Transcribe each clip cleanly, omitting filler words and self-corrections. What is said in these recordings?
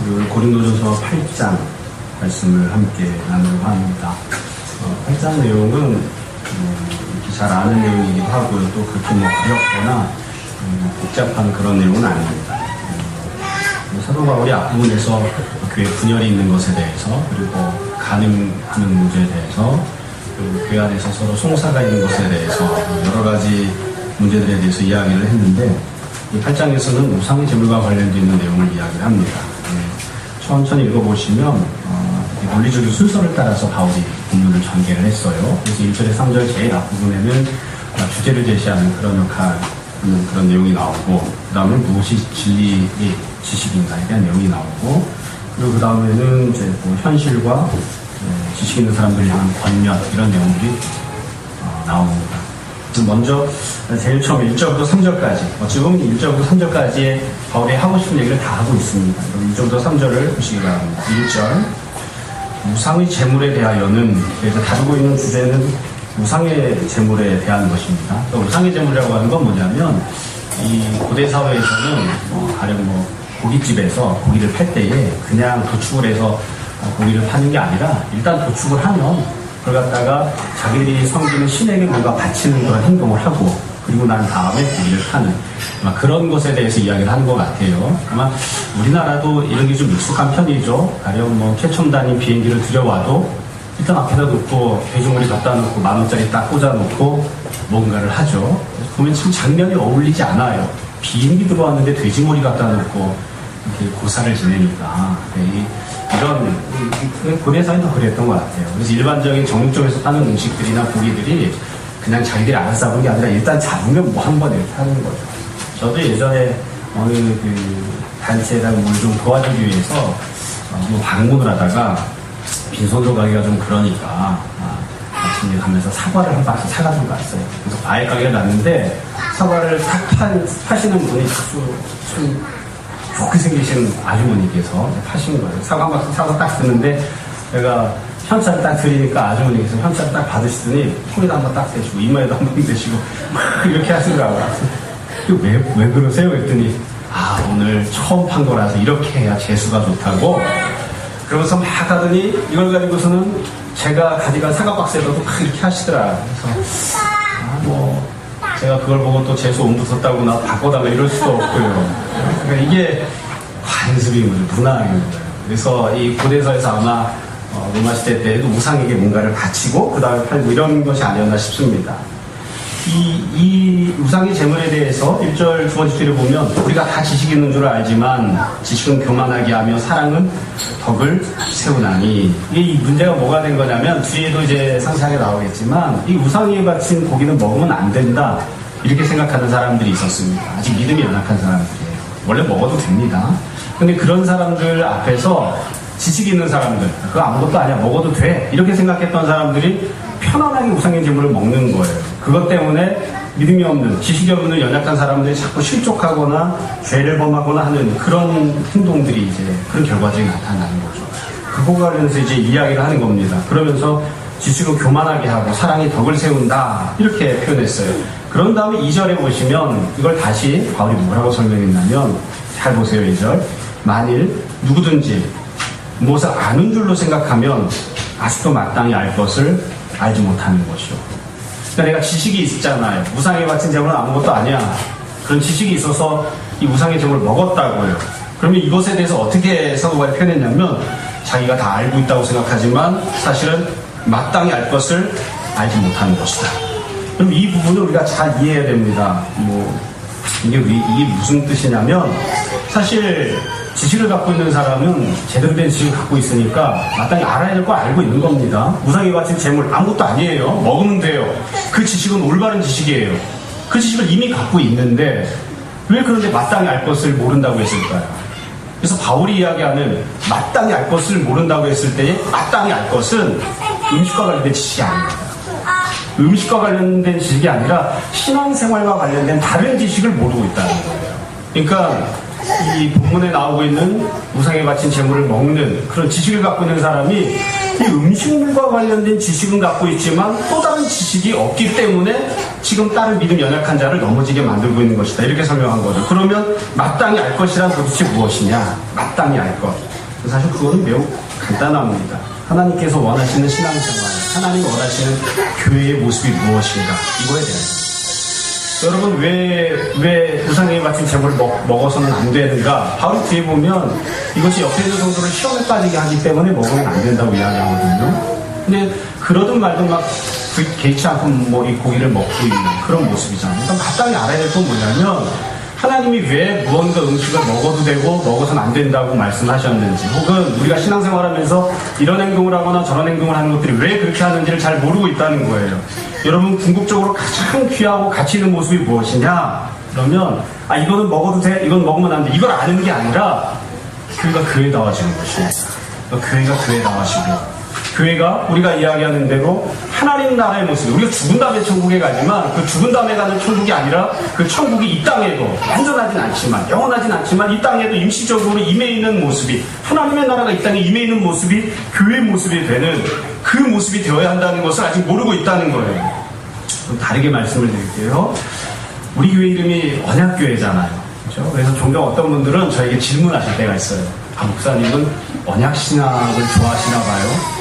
오늘 고린도전서 8장 말씀을 함께 나누려고 합니다. 8장 내용은 이렇게 잘 아는 내용이기도 하고요. 또 그렇게 어렵거나 복잡한 그런 내용은 아닙니다. 사도 바울이 앞부분에서 교회 분열이 있는 것에 대해서, 그리고 가늠하는 문제에 대해서, 그리고 교회 안에서 서로 송사가 있는 것에 대해서 여러 가지 문제들에 대해서 이야기를 했는데, 이 8장에서는 우상의 제물과 관련되어 있는 내용을 이야기를 합니다. 천천히 읽어보시면 논리적인 순서를 따라서 바울이 본문을 전개를 했어요. 그래서 1절에 3절 제일 앞부분에는 주제를 제시하는 그런 역할, 그런 내용이 나오고, 그 다음에 무엇이 진리의 지식인가에 대한 내용이 나오고, 그리고 그 다음에는 이제 뭐 현실과 지식 있는 사람들을 향한 권면, 이런 내용들이 나옵니다. 먼저 제일 처음 1절부터 3절까지, 어찌 보면 1절부터 3절까지의 바울이 하고 싶은 얘기를 다 하고 있습니다. 1절부터 3절을 보시기 바랍니다. 1절, 우상의 제물에 대하여는, 그래서 다루고 있는 주제는 우상의 제물에 대한 것입니다. 그러니까 우상의 제물이라고 하는 건 뭐냐면, 이 고대 사회에서는 가령 고깃집에서 고기를 팔 때에 그냥 도축을 해서 고기를 파는 게 아니라, 일단 도축을 하면 그걸 갖다가 자기들이 섬기는 신에게 뭔가 바치는 그런 행동을 하고, 그리고 난 다음에 고기를 파는 그런 것에 대해서 이야기를 하는 것 같아요. 아마 우리나라도 이런 게 좀 익숙한 편이죠. 가령 최첨단인 비행기를 들여와도 일단 앞에다 놓고 돼지고기 갖다 놓고 10,000원짜리 딱 꽂아놓고 뭔가를 하죠. 보면 참 장면이 어울리지 않아요. 비행기 들어왔는데 돼지머리 갖다 놓고 이렇게 고사를 지내니까. 이런 고대사회도 그랬던 것 같아요. 그래서 일반적인 정육점에서 파는 음식들이나 고기들이 그냥 자기들이 알아서 하는 게 아니라 일단 잡으면 뭐 한 번 이렇게 하는 거죠. 저도 예전에 어느 단체에다 뭘 좀 도와주기 위해서 방문을 하다가 빈손으로 가기가 좀 그러니까 아침에 가면서 사과를 한 박스 사가지고 갔어요. 그래서 과일 가게를 갔는데 사과를 탁 파시는 분이 참 좋게 생기신 아주머니께서 파신 거예요. 사과 한 박스 사과 딱 드는데 제가 현찰을 딱 드리니까 아주머니께서 현찰을 딱 받으시더니 코에다 한번 딱 대시고 이마에도 한번 대시고 막 이렇게 하시더라고요. 왜 그러세요? 그랬더니 오늘 처음 판 거라서 이렇게 해야 재수가 좋다고 그러면서 막 하더니 이걸 가지고서는 제가 가져간 사과 박스에다도 막 이렇게 하시더라. 그래서 제가 그걸 보고 또 재수 온 붙었다고 나 바꿔달라 이럴 수도 없고요. 그러니까 이게 관습인 거죠. 문화인 거예요. 그래서 이 고대사에서 아마 로마 시대 때에도 우상에게 뭔가를 바치고 그 다음에 팔고 이런 것이 아니었나 싶습니다. 이 우상의 제물에 대해서 1절 두 번째 줄을 보면 우리가 다 지식이 있는 줄 알지만 지식은 교만하게 하며 사랑은 덕을 세우나니, 이 문제가 뭐가 된 거냐면 뒤에도 이제 상세하게 나오겠지만 이 우상에 바친 고기는 먹으면 안 된다 이렇게 생각하는 사람들이 있었습니다. 아직 믿음이 연약한 사람들이에요. 원래 먹어도 됩니다. 근데 그런 사람들 앞에서 지식 있는 사람들, 그거 아무것도 아니야 먹어도 돼 이렇게 생각했던 사람들이 편안하게 우상의 제물을 먹는 거예요. 그것 때문에 믿음이 없는, 지식이 없는 연약한 사람들이 자꾸 실족하거나 죄를 범하거나 하는 그런 행동들이 이제 그런 결과들이 나타나는 거죠. 그거와 관련해서 이제 이야기를 하는 겁니다. 그러면서 지식은 교만하게 하고 사랑이 덕을 세운다 이렇게 표현했어요. 그런 다음에 2절에 보시면 이걸 다시 바울이 뭐라고 설명했냐면, 잘 보세요. 2절, 만일 누구든지 무엇을 아는 줄로 생각하면 아직도 마땅히 알 것을 알지 못하는 것이요. 그러니까 내가 지식이 있잖아요. 우상에 바친 제물은 아무것도 아니야. 그런 지식이 있어서 이 우상의 제물을 먹었다고요. 그러면 이것에 대해서 어떻게 사도 바울이 표현했냐면, 자기가 다 알고 있다고 생각하지만 사실은 마땅히 알 것을 알지 못하는 것이다. 그럼 이 부분을 우리가 잘 이해해야 됩니다. 이게 무슨 뜻이냐면, 사실 지식을 갖고 있는 사람은 제대로 된 지식을 갖고 있으니까 마땅히 알아야 될 거 알고 있는 겁니다. 우상에 바친 제물 아무것도 아니에요. 먹으면 돼요. 그 지식은 올바른 지식이에요. 그 지식을 이미 갖고 있는데 왜 그런데 마땅히 알 것을 모른다고 했을까요? 그래서 바울이 이야기하는 마땅히 알 것을 모른다고 했을 때에 마땅히 알 것은 음식과 관련된 지식이 아닙니다. 음식과 관련된 지식이 아니라 신앙생활과 관련된 다른 지식을 모르고 있다는 거예요. 그러니까 이 본문에 나오고 있는 우상에 바친 제물을 먹는 그런 지식을 갖고 있는 사람이 이 음식물과 관련된 지식은 갖고 있지만 또 다른 지식이 없기 때문에 지금 다른 믿음 연약한 자를 넘어지게 만들고 있는 것이다. 이렇게 설명한 거죠. 그러면 마땅히 알 것이란 도대체 무엇이냐? 마땅히 알 것. 사실 그거는 매우 간단합니다. 하나님께서 원하시는 신앙생활, 하나님이 원하시는 교회의 모습이 무엇인가, 이거에 대해서. 여러분, 왜 우상에 바친 재물을 먹어서는 안 되는가? 바로 뒤에 보면 이것이 옆에 있는 성도를 시험에 빠지게 하기 때문에 먹으면 안 된다고 이야기하거든요. 근데 그러든 말든 막 개의치 않고 뭐 이 고기를 먹고 있는 그런 모습이잖아요. 그러니까 마땅히 알아야 될 건 뭐냐면 하나님이 왜 무언가 음식을 먹어도 되고 먹어서는 안 된다고 말씀하셨는지, 혹은 우리가 신앙생활하면서 이런 행동을 하거나 저런 행동을 하는 것들이 왜 그렇게 하는지를 잘 모르고 있다는 거예요. 여러분, 궁극적으로 가장 귀하고 가치 있는 모습이 무엇이냐? 그러면 이거는 먹어도 돼, 이건 먹으면 안 돼, 이걸 아는 게 아니라 교회가 교회다워지는 것입니다. 교회가 교회다워지고, 교회가 우리가 이야기하는 대로 하나님 나라의 모습, 우리가 죽은 다음에 천국에 가지만 그 죽은 다음에 가는 천국이 아니라 그 천국이 이 땅에도 완전하진 않지만, 영원하진 않지만 이 땅에도 임시적으로 임해 있는 모습이, 하나님의 나라가 이 땅에 임해 있는 모습이 교회의 모습이 되는 그 모습이 되어야 한다는 것을 아직 모르고 있다는 거예요. 좀 다르게 말씀을 드릴게요. 우리 교회 이름이 언약교회잖아요. 그렇죠? 그래서 종종 어떤 분들은 저에게 질문하실 때가 있어요. 목사님은 언약신학을 좋아하시나 봐요?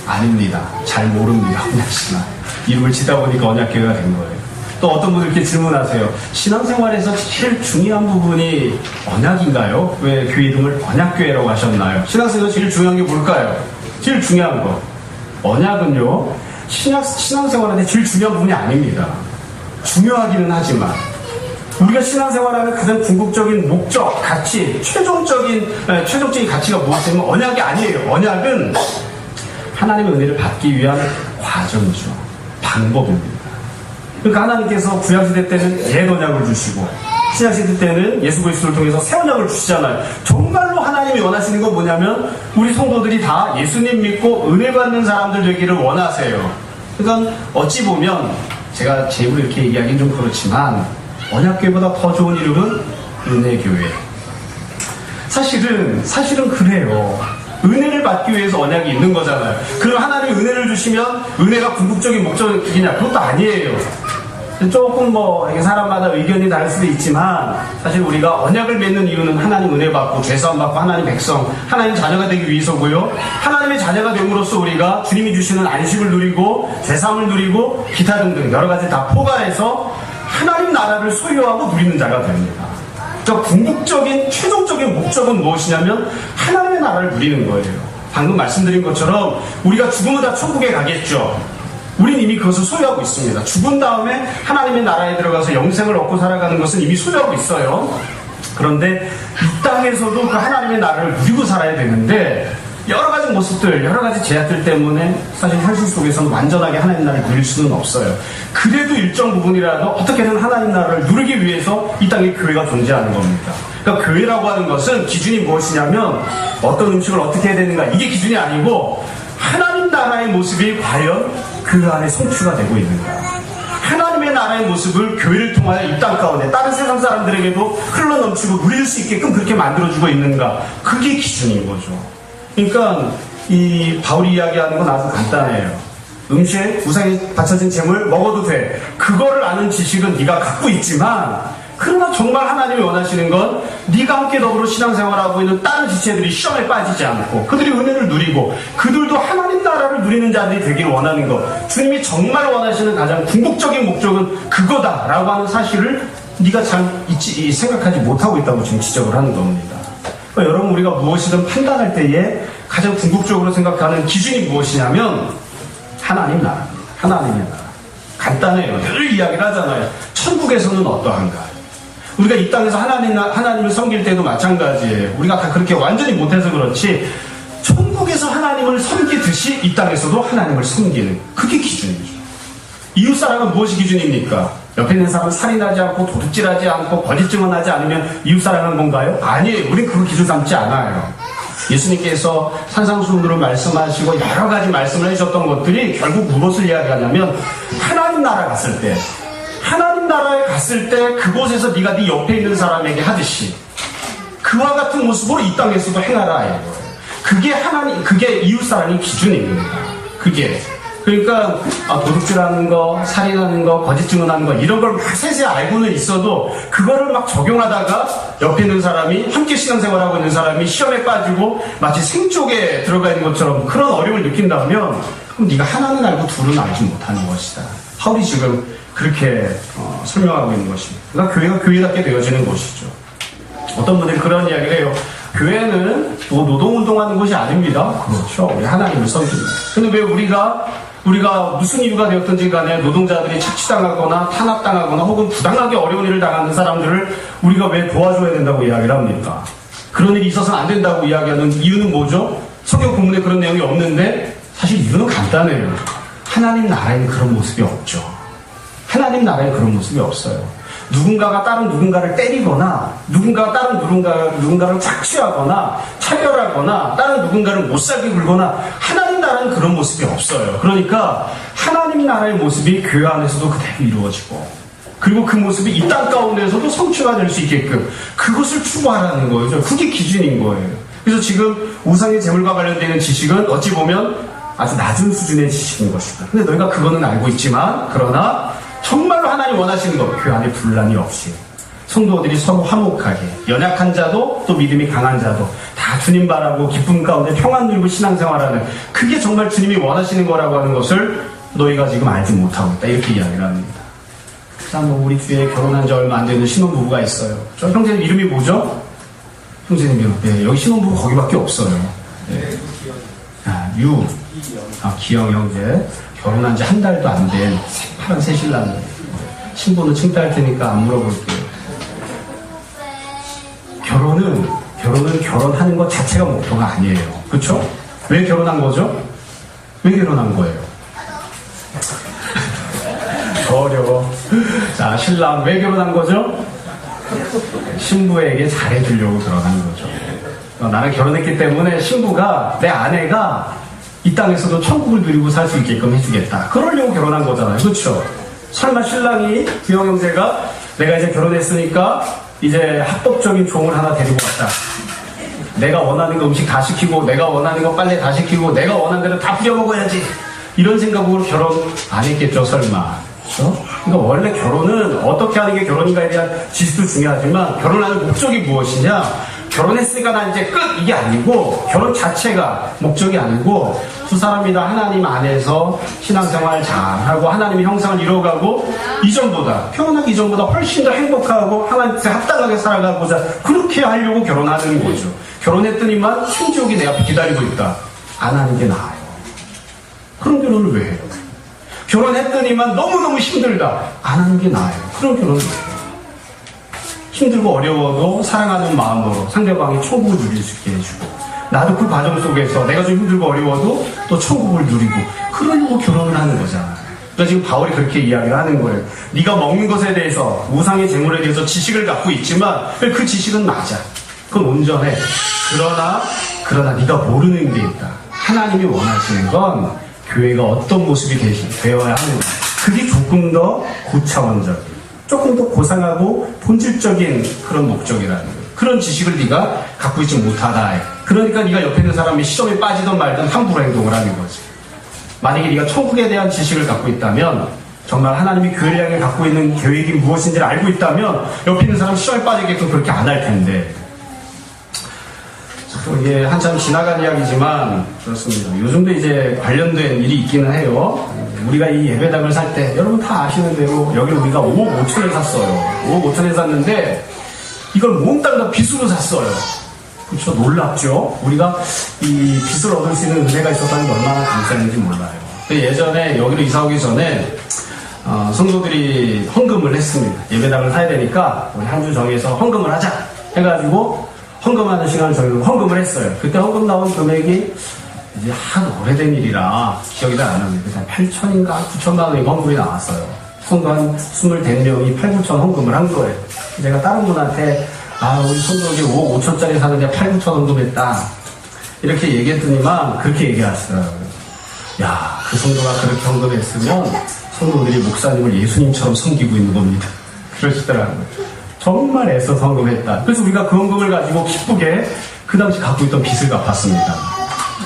아닙니다. 잘 모릅니다. 언약신학. 이름을 짓다 보니까 언약교회가 된 거예요. 또 어떤 분들 이렇게 질문하세요. 신앙생활에서 제일 중요한 부분이 언약인가요? 왜 교회 이름을 언약교회라고 하셨나요? 신앙생활에서 제일 중요한 게 뭘까요? 제일 중요한 거. 언약은요, 신앙생활한테 제일 중요한 부분이 아닙니다. 중요하기는 하지만 우리가 신앙생활하는 가장 궁극적인 목적, 가치, 최종적인 가치가 무엇이냐면 언약이 아니에요. 언약은 하나님의 은혜를 받기 위한 과정이죠. 방법입니다. 그러니까 하나님께서 구약시대 때는 옛 언약을 주시고 신약시대 때는 예수 그리스도를 통해서 새 언약을 주시잖아요. 정말로 하나님이 원하시는 건 뭐냐면 우리 성도들이 다 예수님 믿고 은혜 받는 사람들 되기를 원하세요. 그러니까 어찌 보면 제가 제 입으로 이렇게 얘기하기는 좀 그렇지만 언약교회보다 더 좋은 이름은 은혜교회. 사실은 그래요. 은혜를 받기 위해서 언약이 있는 거잖아요. 그럼 하나님이 은혜를 주시면 은혜가 궁극적인 목적이냐? 그것도 아니에요. 조금 이게 사람마다 의견이 다를 수도 있지만 사실 우리가 언약을 맺는 이유는 하나님 은혜 받고 죄사함 받고 하나님 백성, 하나님 자녀가 되기 위해서고요. 하나님의 자녀가 됨으로써 우리가 주님이 주시는 안식을 누리고 죄사함을 누리고 기타 등등 여러 가지 다 포괄해서 하나님 나라를 소유하고 누리는 자가 됩니다. 궁극적인 최종적인 목적은 무엇이냐면 하나님의 나라를 누리는 거예요. 방금 말씀드린 것처럼 우리가 죽으면 다 천국에 가겠죠. 우린 이미 그것을 소유하고 있습니다. 죽은 다음에 하나님의 나라에 들어가서 영생을 얻고 살아가는 것은 이미 소유하고 있어요. 그런데 이 땅에서도 그 하나님의 나라를 누리고 살아야 되는데 여러 가지 모습들, 여러 가지 제약들 때문에 사실 현실 속에서는 완전하게 하나님 나라를 누릴 수는 없어요. 그래도 일정 부분이라도 어떻게든 하나님 나라를 누리기 위해서 이 땅에 교회가 존재하는 겁니다. 그러니까 교회라고 하는 것은 기준이 무엇이냐면 어떤 음식을 어떻게 해야 되는가, 이게 기준이 아니고 하나님 나라의 모습이 과연 그 안에 성취가 되고 있는가, 하나님의 나라의 모습을 교회를 통하여 이 땅 가운데 다른 세상 사람들에게도 흘러넘치고 누릴 수 있게끔 그렇게 만들어주고 있는가, 그게 기준인 거죠. 그러니까 이 바울이 이야기하는 건 아주 간단해요. 음식, 우상에 바쳐진 재물 먹어도 돼. 그거를 아는 지식은 네가 갖고 있지만, 그러나 정말 하나님이 원하시는 건 네가 함께 더불어 신앙생활하고 있는 다른 지체들이 시험에 빠지지 않고 그들이 은혜를 누리고 그들도 하나님 나라를 누리는 자들이 되기를 원하는 것, 주님이 정말 원하시는 가장 궁극적인 목적은 그거다라고 하는 사실을 네가 잘 생각하지 못하고 있다고 지금 지적을 하는 겁니다. 그러니까 여러분, 우리가 무엇이든 판단할 때에 가장 궁극적으로 생각하는 기준이 무엇이냐면 하나님 나라입니다. 하나님의 나라. 간단해요. 늘 이야기를 하잖아요. 천국에서는 어떠한가. 우리가 이 땅에서 하나님을 섬길 때도 마찬가지예요. 우리가 다 그렇게 완전히 못해서 그렇지 천국에서 하나님을 섬기듯이 이 땅에서도 하나님을 섬기는, 그게 기준이죠. 이웃사랑은 무엇이 기준입니까? 옆에 있는 사람은 살인하지 않고 도둑질하지 않고 거짓 증언하지 않으면 이웃사랑한 건가요? 아니에요. 우린 그거 기준 삼지 않아요. 예수님께서 산상수훈으로 말씀하시고 여러 가지 말씀을 해주셨던 것들이 결국 무엇을 이야기하냐면 하나님 나라 갔을 때, 하나님 나라에 갔을 때 그곳에서 네가 네 옆에 있는 사람에게 하듯이 그와 같은 모습으로 이 땅에서도 행하라. 그게 이웃사랑의 기준입니다. 그게 그러니까 도둑질하는 거, 살인하는 거, 거짓 증언하는 거 이런 걸 막 세세히 알고는 있어도 그거를 막 적용하다가 옆에 있는 사람이 함께 신앙생활하고 있는 사람이 시험에 빠지고 마치 생쪽에 들어가 있는 것처럼 그런 어려움을 느낀다면 그럼 네가 하나는 알고 둘은 알지 못하는 것이다. 바울이 지금 그렇게 설명하고 있는 것입니다. 그러니까 교회가 교회답게 되어지는 것이죠. 어떤 분들이 그런 이야기를 해요. 교회는 뭐 노동운동하는 곳이 아닙니다. 그렇죠. 우리 하나님을 섬깁니다. 근데 왜 우리가 무슨 이유가 되었든지 간에 노동자들이 착취당하거나 탄압당하거나 혹은 부당하게 어려운 일을 당하는 사람들을 우리가 왜 도와줘야 된다고 이야기를 합니까? 그런 일이 있어서는 안 된다고 이야기하는 이유는 뭐죠? 성경 본문에 그런 내용이 없는데 사실 이유는 간단해요. 하나님 나라에는 그런 모습이 없죠. 하나님 나라에는 그런 모습이 없어요. 누군가가 다른 누군가를 때리거나 누군가가 다른 누군가를 착취하거나 차별하거나 다른 누군가를 못살게 굴거나 하나님 나라는 그런 모습이 없어요. 그러니까 하나님 나라의 모습이 교회 안에서도 그대로 이루어지고 그리고 그 모습이 이 땅 가운데서도 성취가 될 수 있게끔 그것을 추구하라는 거예요. 그게 기준인 거예요. 그래서 지금 우상의 제물과 관련되는 지식은 어찌 보면 아주 낮은 수준의 지식인 것이다. 근데 너희가 그거는 알고 있지만 그러나 정말로 하나님 원하시는 것, 교회 안에 분란이 없이 성도들이 서로 화목하게 연약한 자도 또 믿음이 강한 자도 다 주님 바라고 기쁨 가운데 평안 누리고 신앙생활하는 그게 정말 주님이 원하시는 거라고 하는 것을 너희가 지금 알지 못하고 있다. 이렇게 이야기를 합니다. 자, 우리 주위에 결혼한 지 얼마 안 되는 신혼부부가 있어요. 저 형제님 이름이 뭐죠? 형제님 이름. 네, 여기 신혼부부 거기밖에 없어요. 네. 기영 형제. 결혼한 지 한 달도 안 된 새파란 새신랑. 신부는 칭따할 테니까 안 물어볼게요. 결혼은 결혼하는 것 자체가 목표가 아니에요. 그렇죠? 왜 결혼한 거죠? 왜 결혼한 거예요? 어려워. 자, 신랑 왜 결혼한 거죠? 신부에게 잘해주려고 결혼한 거죠. 나는 결혼했기 때문에 신부가 내 아내가 이 땅에서도 천국을 누리고 살 수 있게끔 해주겠다. 그러려고 결혼한 거잖아요. 그렇죠? 설마 신랑이 구형 형제가 내가 이제 결혼했으니까 이제 합법적인 종을 하나 데리고 왔다. 내가 원하는 거 음식 다 시키고 내가 원하는 거 빨래 다 시키고 내가 원하는 대로 다 부려 먹어야지. 이런 생각으로 결혼 안 했겠죠, 설마. 그렇죠? 그러니까 원래 결혼은 어떻게 하는 게 결혼인가에 대한 지식도 중요하지만 결혼하는 목적이 무엇이냐? 결혼했으니까 난 이제 끝! 이게 아니고 결혼 자체가 목적이 아니고 두 사람이 다 하나님 안에서 신앙생활 잘하고 하나님의 형상을 이뤄가고 이전보다 태어나기 이전보다 훨씬 더 행복하고 하나님께 합당하게 살아가고자 그렇게 하려고 결혼하는 거죠. 결혼했더니만 천지옥이 내 앞에 기다리고 있다. 안 하는 게 나아요. 그런 결혼을 왜 해요? 결혼했더니만 너무너무 힘들다. 안 하는 게 나아요. 그런 결혼을 왜 해요? 힘들고 어려워도 사랑하는 마음으로 상대방이 천국을 누릴 수 있게 해주고 나도 그 과정 속에서 내가 좀 힘들고 어려워도 또 천국을 누리고 그러려고 결혼을 하는 거잖아요. 그러니까 지금 바울이 그렇게 이야기를 하는 거예요. 네가 먹는 것에 대해서 우상의 제물에 대해서 지식을 갖고 있지만 그 지식은 맞아. 그건 온전해. 그러나 네가 모르는 게 있다. 하나님이 원하시는 건 교회가 어떤 모습이 되어야 하는가. 그게 조금 더 고차원적이에요. 조금 더 고상하고 본질적인 그런 목적이라는 거예요. 그런 지식을 네가 갖고 있지 못하다. 그러니까 네가 옆에 있는 사람이 시험에 빠지든 말든 함부로 행동을 하는 거지. 만약에 네가 천국에 대한 지식을 갖고 있다면 정말 하나님이 교회를 향해 갖고 있는 계획이 무엇인지를 알고 있다면 옆에 있는 사람 시험에 빠지게끔 그렇게 안 할 텐데 이게 한참 지나간 이야기지만 그렇습니다. 요즘도 이제 관련된 일이 있기는 해요. 우리가 이 예배당을 살 때 여러분 다 아시는 대로 여기 우리가 5억 5천에 샀어요. 5억 5천에 샀는데 이걸 몽땅 다 빚으로 샀어요. 그렇죠? 놀랍죠? 우리가 이 빚을 얻을 수 있는 은혜가 있었다는 게 얼마나 감사했는지 몰라요. 예전에 여기로 이사 오기 전에 성도들이 헌금을 했습니다. 예배당을 사야 되니까 우리 한 주 정해서 헌금을 하자 해가지고 헌금하는 시간을 정해서 헌금을 했어요. 그때 헌금 나온 금액이 이제 한 오래된 일이라 기억이 잘 안 납니다. 8천인가 9천만 원이 헌금이 나왔어요. 성도 한 24명이 8, 9천 헌금을 한 거예요. 내가 다른 분한테 우리 성도들이 5억 5천짜리 사는데 8, 9천 헌금했다. 이렇게 얘기했더니만 그렇게 얘기하시더라고요. 야, 그 성도가 그렇게 헌금했으면 성도들이 목사님을 예수님처럼 섬기고 있는 겁니다. 그러시더라고요. 정말 애써 헌금했다. 그래서 우리가 그 헌금을 가지고 기쁘게 그 당시 갖고 있던 빚을 갚았습니다.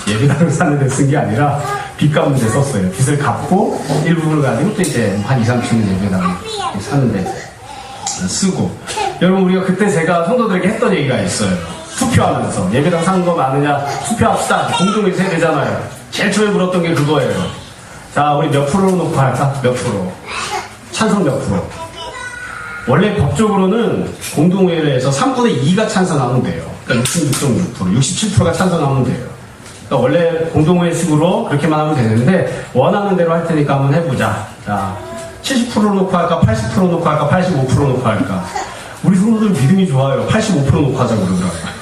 예배당을 사는 데 쓴 게 아니라 빚 갚는 데 썼어요. 빚을 갚고 일부분을 가지고 또 이제 한 2, 3층 예배당을 사는데 쓰고. 여러분, 우리가 그때 제가 성도들에게 했던 얘기가 있어요. 투표하면서 예배당 사는 거 많으냐 투표합시다. 공동의서 해야 되잖아요. 제일 처음에 물었던 게 그거예요. 자, 우리 몇 프로 놓고 할까? 몇 프로? 찬성 몇 프로? 원래 법적으로는 공동회의에서 3분의 2가 찬성하면 돼요. 그러니까 66.6%, 67%가 찬성하면 돼요. 그러니까 원래 공동회의식으로 그렇게만 하면 되는데 원하는 대로 할 테니까 한번 해보자. 자, 70% 놓고 할까? 80% 놓고 할까? 85% 놓고 할까? 우리 성도들 믿음이 좋아요. 85% 놓고 하자고 그러더라고요.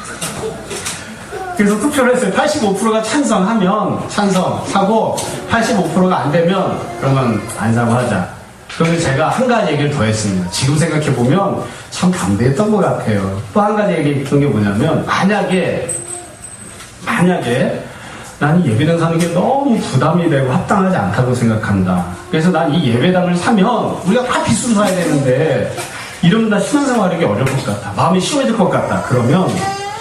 그래서 투표를 했어요. 85%가 찬성하면 찬성하고 85%가 안 되면 그러면 안 사고 하자. 그러면 제가 한 가지 얘기를 더 했습니다. 지금 생각해보면 참 담대했던 것 같아요. 또 한 가지 얘기했던 게 뭐냐면 만약에 나는 예배당 사는 게 너무 부담이 되고 합당하지 않다고 생각한다. 그래서 난 이 예배당을 사면 우리가 다 빚으로 사야 되는데 이러면 나 신앙생활하기 어려울 것 같다. 마음이 시원해질 것 같다. 그러면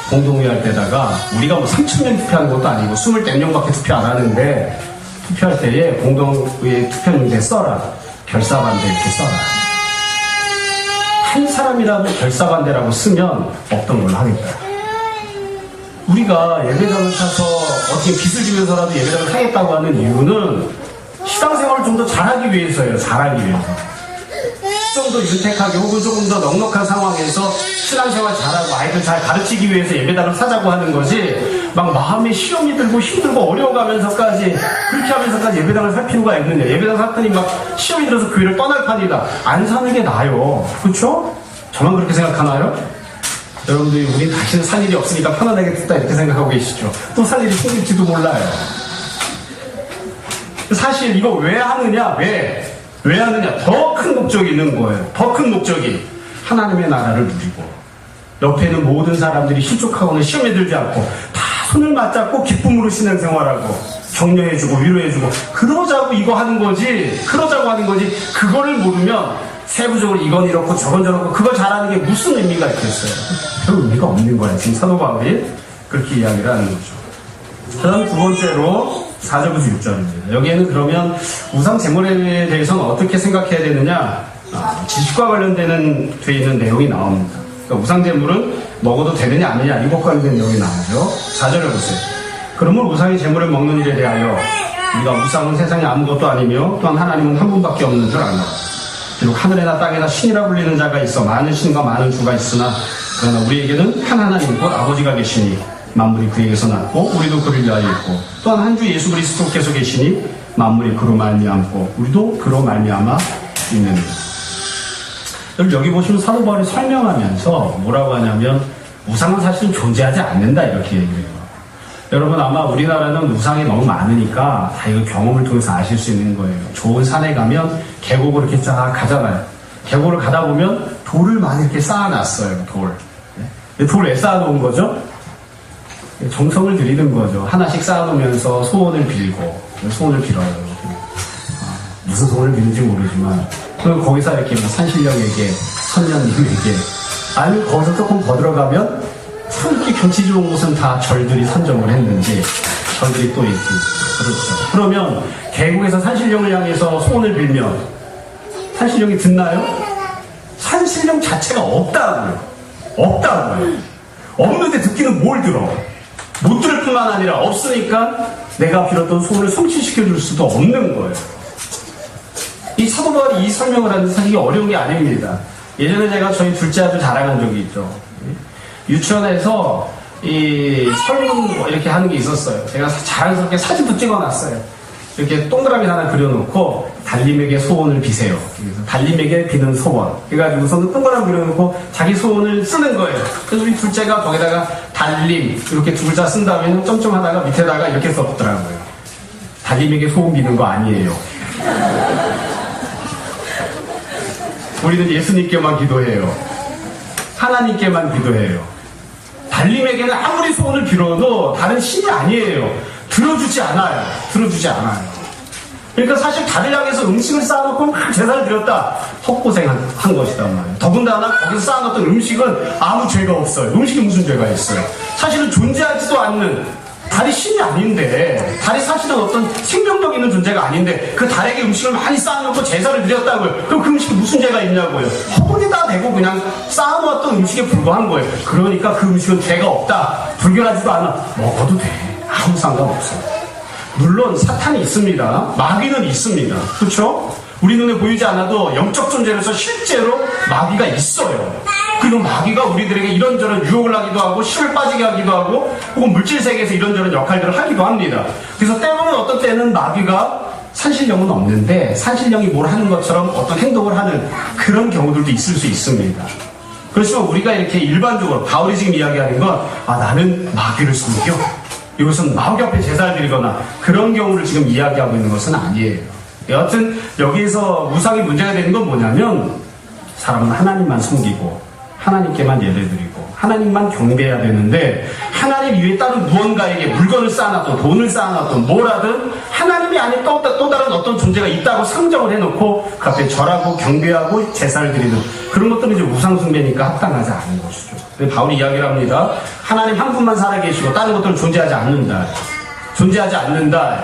공동회의 할 때다가 우리가 뭐 3,000명 투표하는 것도 아니고 24명밖에 투표 안 하는데 투표할 때에 공동회의 투표용지에 써라. 결사반대 이렇게 써라. 한 사람이라도 결사반대라고 쓰면 없던 걸로 하겠다. 우리가 예배당을 사서 어떻게 빚을 지면서라도 예배당을 사겠다고 하는 이유는 신앙생활을 좀 더 잘하기 위해서예요. 잘하기 위해서. 좀 더 윤택하게 혹은 조금 더 넉넉한 상황에서 신앙생활 잘하고 아이들 잘 가르치기 위해서 예배당을 사자고 하는 거지 막 마음에 시험이 들고 힘들고 어려워가면서까지 그렇게 하면서까지 예배당을 살 필요가 있느냐. 예배당 샀더니 막 시험이 들어서 교회를 떠날 판이다. 안 사는 게 나아요. 그렇죠? 저만 그렇게 생각하나요? 여러분들이 우린 다시는 살 일이 없으니까 편안하게 듣다 이렇게 생각하고 계시죠. 또 살 일이 생길지도 몰라요. 사실 이거 왜 하느냐? 왜 하느냐? 더 큰 목적이 있는 거예요. 더 큰 목적이 하나님의 나라를 누리고 옆에는 모든 사람들이 실족하고는 시험에 들지 않고 다 손을 맞잡고 기쁨으로 신앙생활하고 격려해주고 위로해주고 그러자고 이거 하는 거지. 그거를 모르면 세부적으로 이건 이렇고 저건 저렇고 그걸 잘하는 게 무슨 의미가 있겠어요? 별 의미가 없는 거예요. 지금 사도 바울이 그렇게 이야기를 하는 거죠. 그 다음 두 번째로 4절부터 6절입니다. 여기에는 그러면 우상 제물에 대해서는 어떻게 생각해야 되느냐? 지식과 관련되는 돼 있는 내용이 나옵니다. 그러니까 우상 제물은 먹어도 되느냐 아니냐 이것과 관련된 내용이 나오죠. 4절을 보세요. 그러면 우상의 제물을 먹는 일에 대하여 우리가 우상은 세상에 아무것도 아니며 또한 하나님은 한 분밖에 없는 줄 아노라. 비록 하늘에나 땅에나 신이라 불리는 자가 있어 많은 신과 많은 주가 있으나 그러나 우리에게는 한 하나님 곧 아버지가 계시니 만물이 그에게서 났고 우리도 그를 위하여 있고 또한 한 주 예수 그리스도께서 계시니 만물이 그로 말미암고 우리도 그로 말미암아 있느니라. 여기 보시면 사도 바울이 설명하면서 뭐라고 하냐면 우상은 사실은 존재하지 않는다 이렇게 얘기를 해요. 여러분 아마 우리나라는 우상이 너무 많으니까 다 이거 경험을 통해서 아실 수 있는 거예요. 좋은 산에 가면 계곡을 이렇게 쫙 가잖아요. 계곡을 가다 보면 돌을 많이 이렇게 쌓아놨어요. 돌 왜 쌓아놓은 거죠? 정성을 들이는 거죠. 하나씩 쌓아놓으면서 소원을 빌고 소원을 빌어요. 무슨 소원을 비는지 모르지만 그럼 거기서 이렇게 뭐 산신령에게 선녀님에게 아니면 거기서 조금 더 들어가면 참 이렇게 경치 좋은 곳은 다 절들이 선정을 했는지 절들이 또 있고 그렇죠. 그러면 계곡에서 산신령을 향해서 소원을 빌면 산신령이 듣나요? 산신령 자체가 없다고요. 없는데 듣기는 뭘 들어? 못 들을 뿐만 아니라 없으니까 내가 빌었던 소원을 성취시켜줄 수도 없는 거예요. 이 사도 바울이 이 설명을 하는데 사실 이게 어려운 게 아닙니다. 예전에 제가 저희 둘째 아들 자랑한 적이 있죠. 유치원에서 이 설문 이렇게 하는 게 있었어요. 제가 자랑스럽게 사진도 찍어놨어요. 이렇게 동그라미 하나 그려놓고 달님에게 소원을 비세요. 그래서 달님에게 비는 소원. 그래가지고서는 동그라미 그려놓고 자기 소원을 쓰는 거예요. 그래서 우리 둘째가 거기다가 달님 이렇게 두 글자 쓴 다음에는 점점하다가 밑에다가 이렇게 썼더라고요. 달님에게 소원 비는 거 아니에요. 우리는 예수님께만 기도해요. 하나님께만 기도해요. 달님에게는 아무리 소원을 빌어도 다른 신이 아니에요. 들어주지 않아요. 그러니까 사실 달을 향해서 음식을 쌓아놓고 막 제사를 드렸다. 헛고생한 것이단 말이에요. 더군다나 거기서 쌓아놓던 음식은 아무 죄가 없어요. 음식에 무슨 죄가 있어요. 사실은 존재하지도 않는 달이 신이 아닌데, 달이 사실은 어떤 생명력 있는 존재가 아닌데 그 달에게 음식을 많이 쌓아놓고 제사를 드렸다고요. 그럼 그 음식이 무슨 죄가 있냐고요. 허물에다 대고 그냥 쌓아놓았던 음식에 불과한 거예요. 그러니까 그 음식은 죄가 없다, 불결하지도 않아, 먹어도 돼. 아무 상관없어. 물론 사탄이 있습니다. 마귀는 있습니다. 그렇죠? 우리 눈에 보이지 않아도 영적 존재로서 실제로 마귀가 있어요. 그리고 마귀가 우리들에게 이런저런 유혹을 하기도 하고 실을 빠지게 하기도 하고 혹은 물질 세계에서 이런저런 역할들을 하기도 합니다. 그래서 때로는 어떤 때는 마귀가 산신령은 없는데 산신령이 뭘 하는 것처럼 어떤 행동을 하는 그런 경우들도 있을 수 있습니다. 그렇지만 우리가 이렇게 일반적으로 바울이 지금 이야기하는 건 나는 마귀를 섬겨, 이것은 마귀 앞에 제사를 드리거나 그런 경우를 지금 이야기하고 있는 것은 아니에요. 여하튼 여기에서 우상이 문제가 되는 건 뭐냐면 사람은 하나님만 섬기고 하나님께만 예배드리고 하나님만 경배해야 되는데 하나님 이외에 다른 무언가에게 물건을 쌓아놨든 돈을 쌓아놨든 뭐라든 하나님이 아닌 또 다른 어떤 존재가 있다고 상정을 해놓고 그 앞에 절하고 경배하고 제사를 드리는 그런 것들은 이제 우상 숭배니까 합당하지 않은 것이죠. 그래서 바울이 이야기를 합니다. 하나님 한 분만 살아계시고 다른 것들은 존재하지 않는다. 존재하지 않는다.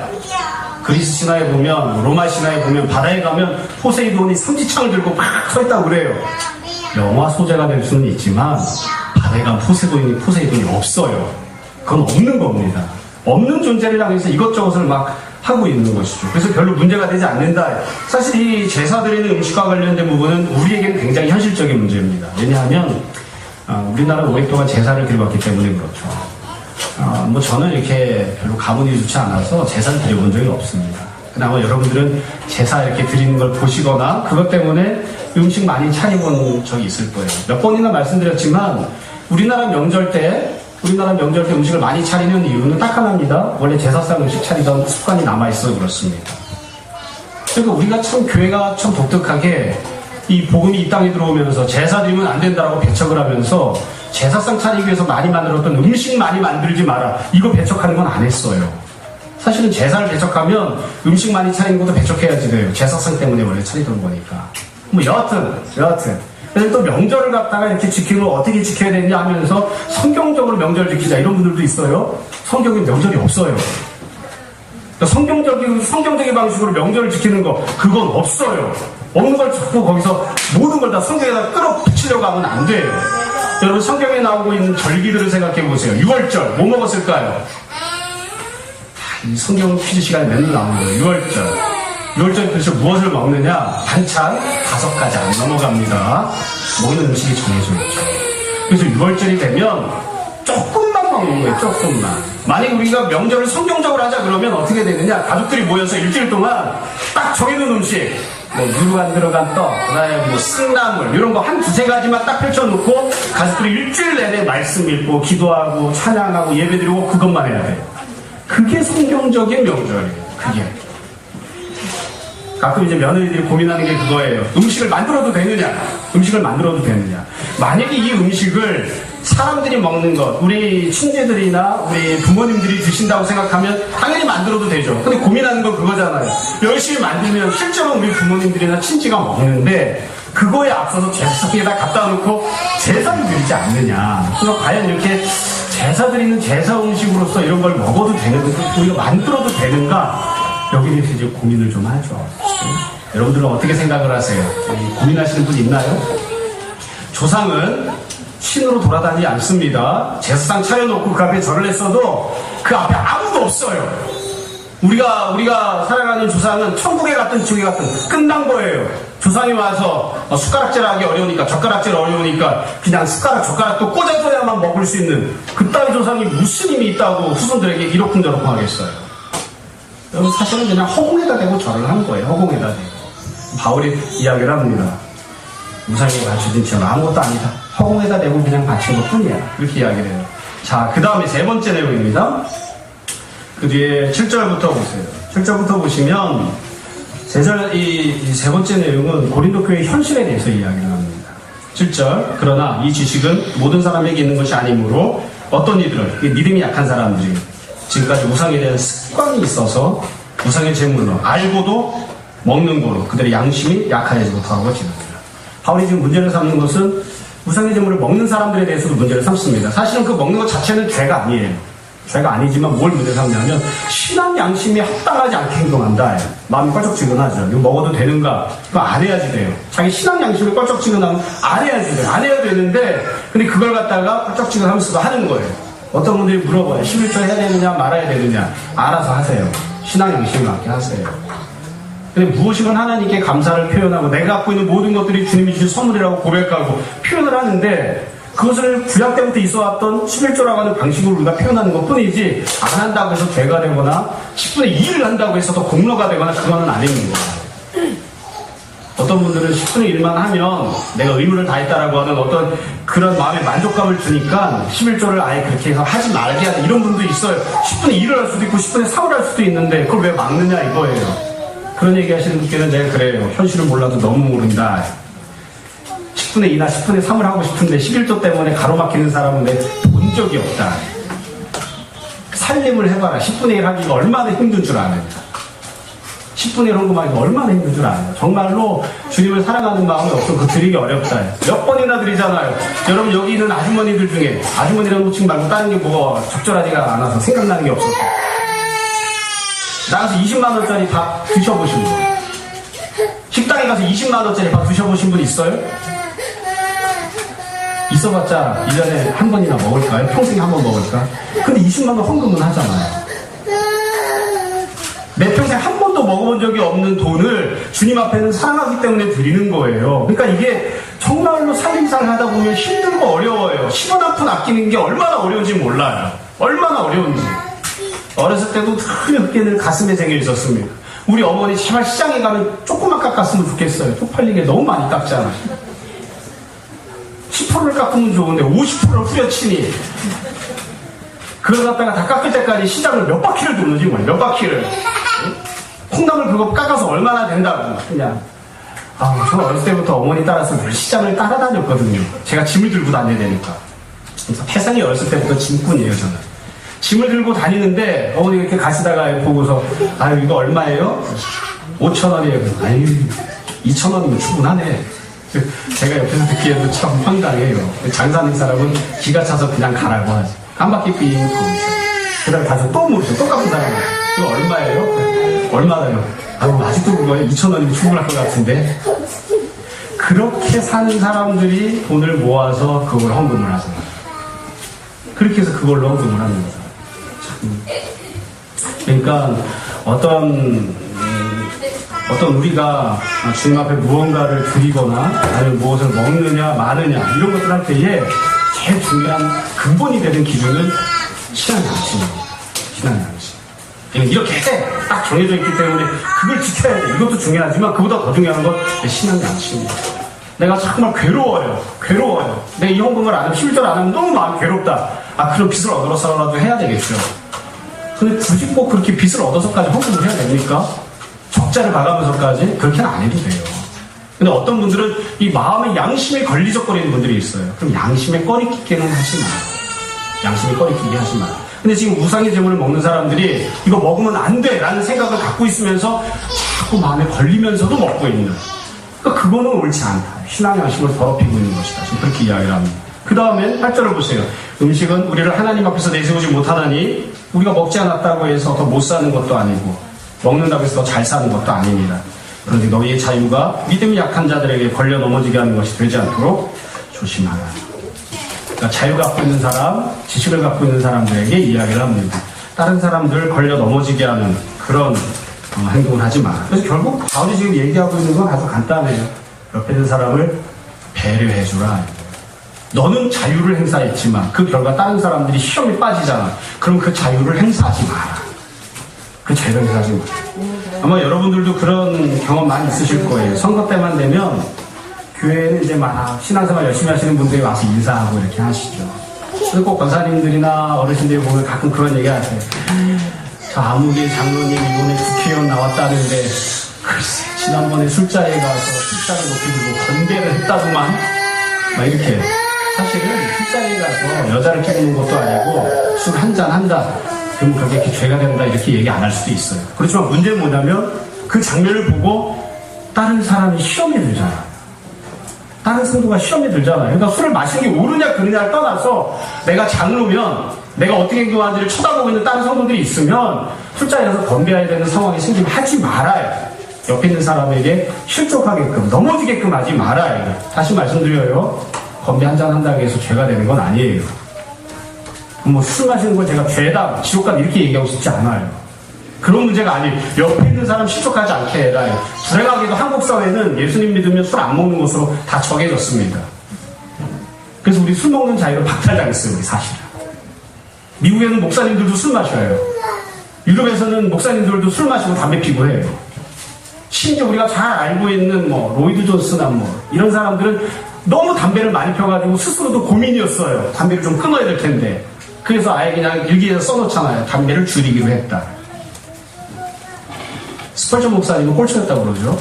그리스 신화에 보면, 로마 신화에 보면 바다에 가면 포세이돈이 삼지창을 들고 막 서 있다고 그래요. 영화 소재가 될 수는 있지만 바다에 가면 포세이돈이 없어요. 그건 없는 겁니다. 없는 존재를 향해서 이것저것을 막 하고 있는 것이죠. 그래서 별로 문제가 되지 않는다. 사실 이 제사 드리는 음식과 관련된 부분은 우리에게는 굉장히 현실적인 문제입니다. 왜냐하면 우리나라 오랫동안 제사를 드려왔기 때문에 그렇죠. 뭐 저는 이렇게 별로 가문이 좋지 않아서 제사를 드려본 적이 없습니다. 그나마 여러분들은 제사 이렇게 드리는 걸 보시거나 그것 때문에 음식 많이 차려본 적이 있을 거예요. 몇 번이나 말씀드렸지만 우리나라 명절 때 음식을 많이 차리는 이유는 딱 하나입니다. 원래 제사상 음식 차리던 습관이 남아있어서 그렇습니다. 그러니까 우리가 참 교회가 참 독특하게 이 복음이 이 땅에 들어오면서 제사 드리면 안 된다라고 배척을 하면서 제사상 차리기 위해서 많이 만들었던 음식 많이 만들지 마라, 이거 배척하는 건 안 했어요. 사실은 제사를 배척하면 음식 많이 차리는 것도 배척해야지 돼요. 제사상 때문에 원래 차리던 거니까. 뭐 여하튼 그래서 또 명절을 갖다가 이렇게 지키면 어떻게 지켜야 되냐 하면서 성경적으로 명절을 지키자 이런 분들도 있어요. 성경에 명절이 없어요. 성경적인 방식으로 명절을 지키는 거 그건 없어요. 없는 걸 자꾸 거기서 모든 걸 다 성경에다 끌어붙이려고 하면 안 돼요. 여러분 성경에 나오고 있는 절기들을 생각해 보세요. 6월절 뭐 먹었을까요? 이 성경 퀴즈 시간에 맨날 나오는 거예요. 6월절 도대체 무엇을 먹느냐? 반찬 5가지 안 넘어갑니다. 먹는 음식이 정해져 있죠. 그래서 6월절이 되면 조금만 먹는 거예요. 조금만. 만약 우리가 명절을 성경적으로 하자 그러면 어떻게 되느냐? 가족들이 모여서 일주일 동안 딱 정해놓은 음식, 뭐 누룩 안 들어간 떡, 그다음에 뭐 쓴나물 이런 거 한 두세 가지만 딱 펼쳐놓고 가족들이 일주일 내내 말씀 읽고 기도하고 찬양하고 예배드리고 그것만 해야 돼요. 그게 성경적인 명절이에요. 그게. 가끔 이제 며느리들이 고민하는 게 그거예요. 음식을 만들어도 되느냐? 만약에 이 음식을 사람들이 먹는 것, 우리 친제들이나 우리 부모님들이 드신다고 생각하면 당연히 만들어도 되죠. 근데 고민하는 건 그거잖아요. 열심히 만들면 실제로 우리 부모님들이나 친지가 먹는데 그거에 앞서서 제사상에다 갖다 놓고 제사를 드리지 않느냐. 그래서 과연 이렇게 제사 드리는 제사 음식으로서 이런 걸 먹어도 되는가, 우리가 만들어도 되는가? 여기에 대해서 이제 고민을 좀 하죠. 여러분들은 어떻게 생각을 하세요? 고민하시는 분 있나요? 조상은 신으로 돌아다니지 않습니다. 제사상 차려놓고 그 앞에 절을 했어도 그 앞에 아무도 없어요. 우리가 살아가는 조상은 천국에 갔든 지옥에 갔든 끝난 거예요. 조상이 와서 숟가락질 하기 어려우니까, 젓가락질 어려우니까 그냥 숟가락 젓가락도 꽂아줘야만 먹을 수 있는 그따위 조상이 무슨 힘이 있다고 후손들에게 이러쿵저러쿵 하겠어요. 여러분 사실은 그냥 허공에다 대고 절을 한 거예요. 허공에다 대고. 바울이 이야기를 합니다. 우상이 가르쳐준 지는 아무것도 아니다. 허공에다 대고 그냥 바친 것 뿐이야. 그렇게 이야기를 해요. 자, 그 다음에 세 번째 내용입니다. 그 뒤에 7절부터 보세요. 7절부터 보시면 이 세 번째 내용은 고린도 교회의 현실에 대해서 이야기를 합니다. 7절. 그러나 이 지식은 모든 사람에게 있는 것이 아니므로 어떤 이들은 믿음이 약한 사람들이 지금까지 우상에 대한 습관이 있어서 우상의 제물로 알고도 먹는 거로 그들의 양심이 약해지고 하고 지냅니다. 바울이 지금 문제를 삼는 것은 우상의 제물을 먹는 사람들에 대해서도 문제를 삼습니다. 사실은 그 먹는 것 자체는 죄가 아니에요. 죄가 아니지만 뭘 문제 삼냐면 신앙 양심이 합당하지 않게 행동한다. 마음이 껄쩍지근하죠. 이거 먹어도 되는가? 이거 안 해야지 돼요. 자기 신앙 양심이 껄쩍지근하면 안 해야지 돼요. 안 해야 되는데 근데 그걸 갖다가 껄쩍지근하면서도 하는 거예요. 어떤 분들이 물어봐요. 11조 해야 되느냐 말아야 되느냐. 알아서 하세요. 신앙 양심에 맞게 하세요. 근데 무엇이건 하나님께 감사를 표현하고 내가 갖고 있는 모든 것들이 주님이 주신 선물이라고 고백하고 표현을 하는데 그것을 구약 때부터 있어왔던 11조라고 하는 방식으로 우리가 표현하는 것 뿐이지 안 한다고 해서 죄가 되거나 10분의 2를 한다고 해서 더 공로가 되거나 그거는 아닙니다. 어떤 분들은 10분의 1만 하면 내가 의무를 다했다라고 하는 어떤 그런 마음의 만족감을 주니까 11조를 아예 그렇게 해서 하지 말게 하는 이런 분도 있어요. 10분의 1을 할 수도 있고 10분의 3을 할 수도 있는데 그걸 왜 막느냐 이거예요. 그런 얘기 하시는 분께는 내가 그래요. 현실을 몰라도 너무 모른다. 10분의 2나 10분의 3을 하고 싶은데 11조 때문에 가로막히는 사람은 내가 본 적이 없다. 살림을 해봐라. 10분의 1 하기가 얼마나 힘든 줄 아느냐. 10분의 1 헌금하기가 얼마나 힘든 줄 아느냐. 정말로 주님을 사랑하는 마음이 없으면 그거 드리기 어렵다. 몇 번이나 드리잖아요. 여러분 여기 있는 아주머니들 중에 아주머니라는 호칭 말고 다른 게 뭐가 적절하지가 않아서 생각나는 게 없었어요. 나가서 20만원짜리 밥 드셔보신 분, 식당에 가서 20만원짜리 밥 드셔보신 분 있어요? 있어봤자 1년에 한 번이나 먹을까요? 평생에 한 번 먹을까? 근데 20만원 헌금은 하잖아요. 내 평생 한 번도 먹어본 적이 없는 돈을 주님 앞에는 사랑하기 때문에 드리는 거예요. 그러니까 이게 정말로 살림살이 하다 보면 힘들고 어려워요. 10원 한 푼 아끼는 게 얼마나 어려운지 몰라요. 얼마나 어려운지. 어렸을 때도 그렇게 늘 가슴에 새겨 있었습니다. 우리 어머니 제발 시장에 가면 조금만 깎았으면 좋겠어요. 쪽팔리게 너무 많이 깎잖아. 10%를 깎으면 좋은데 50%를 후려치니 그걸 갖다가 다 깎을 때까지 시장을 몇 바퀴를 도는지 뭐야. 몇 바퀴를. 콩나물 그거 깎아서 얼마나 된다고. 그냥 저 어렸을 때부터 어머니 따라서 늘 시장을 따라다녔거든요. 제가 짐을 들고 다녀야 되니까. 그래서 태산이 어렸을 때부터 짐꾼이에요. 저는. 짐을 들고 다니는데 어머니가 이렇게 가시다가 보고서 아유 이거 얼마예요? 5,000원이에요. 아유 2,000원이면 충분하네. 제가 옆에서 듣기에도 참 황당해요. 장사하는 사람은 기가 차서 그냥 가라고 하지. 한 바퀴 삥 돌으셔. 그 다음에 가서 또 물으셔. 똑같은 사람은 이거 얼마예요? 얼마나요? 아유 아직도 그거에 2,000원이면 충분할 것 같은데. 그렇게 사는 사람들이 돈을 모아서 그걸 헌금을 하잖아요. 그렇게 해서 그걸로 헌금을 하는 거죠. 그러니까 어떤 우리가 주님 앞에 무언가를 드리거나 아니면 무엇을 먹느냐 마느냐 이런 것들 할 때에 제일 중요한 근본이 되는 기준은 신앙 양심이에요. 신앙 양심. 이렇게 딱 정해져 있기 때문에 그걸 지켜야 돼. 이것도 중요하지만 그보다 더 중요한 건 신앙 양심이에요. 내가 정말 괴로워요. 내가 이 헌금을 안 하면 11절 안 하면 너무 마음이 괴롭다. 그럼 빚을 얻어서라도 해야 되겠죠. 근데 굳이 꼭 그렇게 빚을 얻어서까지 헌금을 해야 됩니까? 적자를 봐가면서까지 그렇게는 안 해도 돼요. 근데 어떤 분들은 이 마음의 양심에 걸리적거리는 분들이 있어요. 그럼 양심에 꺼리끼게는 하지 마요. 양심에 꺼리끼게 하지 마요. 근데 지금 우상의 제물을 먹는 사람들이 이거 먹으면 안 돼 라는 생각을 갖고 있으면서 자꾸 마음에 걸리면서도 먹고 있는. 그러니까 그거는 옳지 않다. 신앙 양심을 더럽히고 있는 것이다. 지금 그렇게 이야기를 합니다. 그 다음에 8절을 보세요. 음식은 우리를 하나님 앞에서 내세우지 못하다니 우리가 먹지 않았다고 해서 더 못 사는 것도 아니고 먹는다고 해서 더 잘 사는 것도 아닙니다. 그런데 너희의 자유가 믿음이 약한 자들에게 걸려 넘어지게 하는 것이 되지 않도록 조심하라. 그러니까 자유가 갖고 있는 사람, 지식을 갖고 있는 사람들에게 이야기를 합니다. 다른 사람들 걸려 넘어지게 하는 그런 행동을 하지 마. 그래서 결국 바울이 지금 얘기하고 있는 건 아주 간단해요. 옆에 있는 사람을 배려해주라. 너는 자유를 행사했지만 그 결과 다른 사람들이 시험에 빠지잖아. 그럼 그 자유를 행사하지 마라. 그 자유를 행사하지 마라. 아마 여러분들도 그런 경험 많이 있으실 거예요. 선거 때만 되면 교회에는 이제 막 신앙생활 열심히 하시는 분들이 와서 인사하고 이렇게 하시죠. 그래서 꼭 권사님들이나 어르신들이 보면 가끔 그런 얘기 하세요. 저 아무개 장로님 이번에 국회의원 나왔다는데 글쎄 지난번에 술자리에 가서 술자리 높이 들고 건배를 했다구만 막 이렇게. 사실은 술자리에 가서 여자를 끼우는 것도 아니고 술 한잔 한다 그럼 그게 이렇게 죄가 된다 이렇게 얘기 안 할 수도 있어요. 그렇지만 문제는 뭐냐면 그 장면을 보고 다른 사람이 시험에 들잖아요. 다른 성도가 시험에 들잖아요. 그러니까 술을 마시는 게 옳으냐 그르냐를 떠나서 내가 장로면 내가 어떻게 행동하는지를 쳐다보고 있는 다른 성도들이 있으면 술자리에서 건배해야 되는 상황이 생기면 하지 말아요. 옆에 있는 사람에게 실족하게끔, 넘어지게끔 하지 말아요. 다시 말씀드려요. 건배 한잔 한다고 해서 죄가 되는 건 아니에요. 뭐 술 마시는 걸 제가 죄다, 지옥 가다 이렇게 얘기하고 싶지 않아요. 그런 문제가 아니에요. 옆에 있는 사람 실족하지 않게 해라요. 불행하게도 한국 사회는 예수님 믿으면 술 안 먹는 것으로 다 정해졌습니다. 그래서 우리 술 먹는 자유를 박탈당했어요, 우리 사실은. 미국에는 목사님들도 술 마셔요. 유럽에서는 목사님들도 술 마시고 담배 피고 해요. 심지어 우리가 잘 알고 있는 로이드 존스나 이런 사람들은 너무 담배를 많이 펴가지고 스스로도 고민이었어요. 담배를 좀 끊어야 될 텐데. 그래서 아예 그냥 일기에서 써놓잖아요. 담배를 줄이기로 했다. 스펄전 목사님은 꼴찌였다고 그러죠.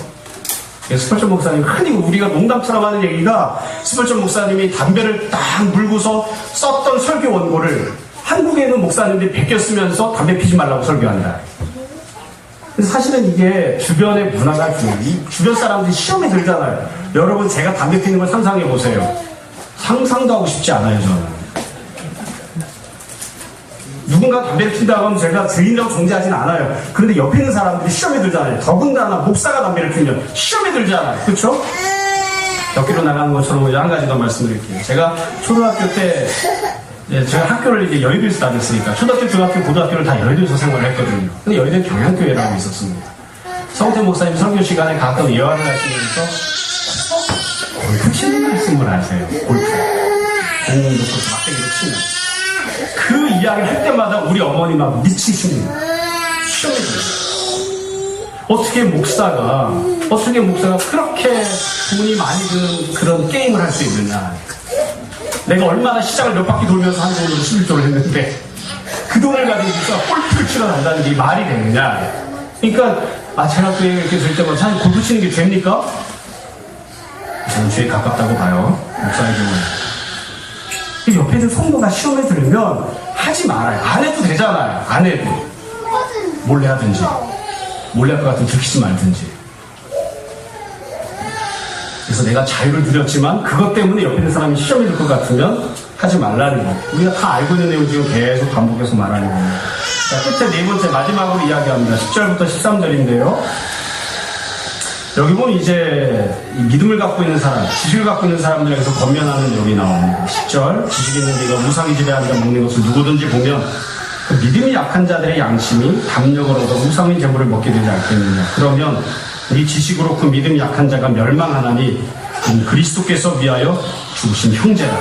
스펄전 목사님, 흔히 우리가 농담처럼 하는 얘기가 스펄전 목사님이 담배를 딱 물고서 썼던 설교 원고를 한국에는 목사님들이 베꼈으면서 담배 피지 말라고 설교한다. 근데 사실은 이게 주변의 문화가 중요해요. 이 주변 사람들이 시험에 들잖아요. 여러분, 제가 담배 피는 걸 상상해 보세요. 상상도 하고 싶지 않아요, 저는. 누군가 담배를 핀다고 하면 제가 죄인이라고 정죄하진 않아요. 그런데 옆에 있는 사람들이 시험에 들잖아요. 더군다나 목사가 담배를 피면 시험에 들잖아요. 그렇죠? 벽기로 나가는 것처럼 한 가지 더 말씀드릴게요. 제가 초등학교 때 제가 학교를 이제 여의도에서 다녔으니까 초등학교, 중학교, 고등학교를 다 여의도에서 생활을 했거든요. 근데 여의도 경향교회라고 있었습니다. 성태 목사님 설교 시간에 가끔 예화를 하시면서 골프 치는 말씀을 하세요. 골프. 공 놓고 막대기로 치는. 그 이야기를 할 때마다 우리 어머니 막 미치십니다. 시험이 들어요. 어떻게 목사가 그렇게 돈이 많이 드는 그런 게임을 할 수 있느냐. 내가 얼마나 시장을 몇 바퀴 돌면서 한 돈으로 11조를 했는데 그 돈을 가지고 골프를 치러 간다는 게 말이 되느냐. 그러니까 제가 또 이렇게 들 때마다 사실 골프 치는 게 죄입니까? 저는 죄에 가깝다고 봐요. 목사의 경우에. 옆에 있는 성도가 시험에 들으면 하지 말아요. 안 해도 되잖아요. 안 해도. 몰래 하든지. 몰래 할 것 같으면 들키지 말든지. 그래서 내가 자유를 누렸지만 그것 때문에 옆에 있는 사람이 시험에 들 것 같으면 하지 말라는 거. 우리가 다 알고 있는 내용 지금 계속 반복해서 말하는 겁니다. 자, 끝에 네 번째 마지막으로 이야기합니다. 10절부터 13절인데요. 여기 보면 이제 믿음을 갖고 있는 사람, 지식을 갖고 있는 사람들에게서 권면하는 내용이 나옵니다. 10절, 지식 있는 네가 우상이 지배하는 자 먹는 것을 누구든지 보면 그 믿음이 약한 자들의 양심이 담력을 얻어 우상의 제물을 먹게 되지 않겠느냐. 그러면 이 지식으로 그 믿음이 약한 자가 멸망하나니 그리스도께서 위하여 죽으신 형제라.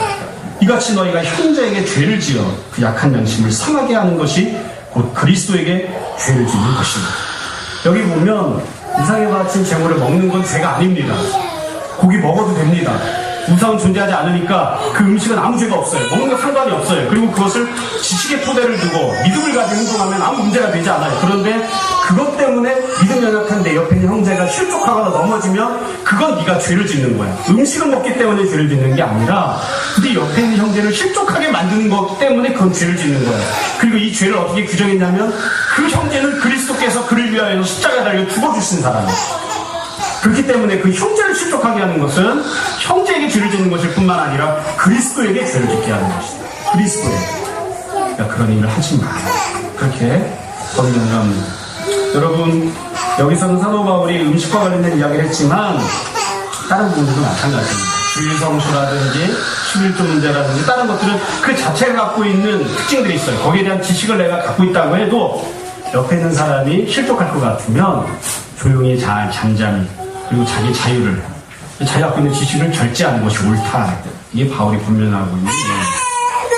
이같이 너희가 형제에게 죄를 지어 그 약한 양심을 상하게 하는 것이 곧 그리스도에게 죄를 짓는 것입니다. 여기 보면 우상에 바친 제물을 먹는 건 죄가 아닙니다. 고기 먹어도 됩니다. 우상은 존재하지 않으니까 그 음식은 아무 죄가 없어요. 먹는 건 상관이 없어요. 그리고 그것을 지식의 토대를 두고 믿음을 가지고 행동하면 아무 문제가 되지 않아요. 그런데 그것 때문에 믿음 연약한 내 옆에 있는 형제가 실족하거나 넘어지면 그건 네가 죄를 짓는 거야. 음식을 먹기 때문에 죄를 짓는 게 아니라 네 옆에 있는 형제를 실족하게 만드는 것 때문에 그건 죄를 짓는 거야. 그리고 이 죄를 어떻게 규정했냐면 그 형제는 그리스도께서 그를 위하여 십자가에 달려 죽어주신 사람이에요. 그렇기 때문에 그 형제를 실족하게 하는 것은 형제에게 죄를 짓는 것일 뿐만 아니라 그리스도에게 죄를 짓게 하는 것이다. 그리스도에게. 그러니까 그런 일을 하지 마라. 그렇게 권면을 합니다. 여러분, 여기서는 사도 바울이 음식과 관련된 이야기를 했지만 다른 부분들도 마찬가지입니다. 주일 성수라든지 11조 문제라든지 다른 것들은 그 자체가 갖고 있는 특징들이 있어요. 거기에 대한 지식을 내가 갖고 있다고 해도 옆에 있는 사람이 실족할 것 같으면 조용히 잘 잠잠히 그리고 자기 자유를 자기가 갖고 있는 지식을 절제하는 것이 옳다. 이게 바울이 권면하고 있는 내용입니다.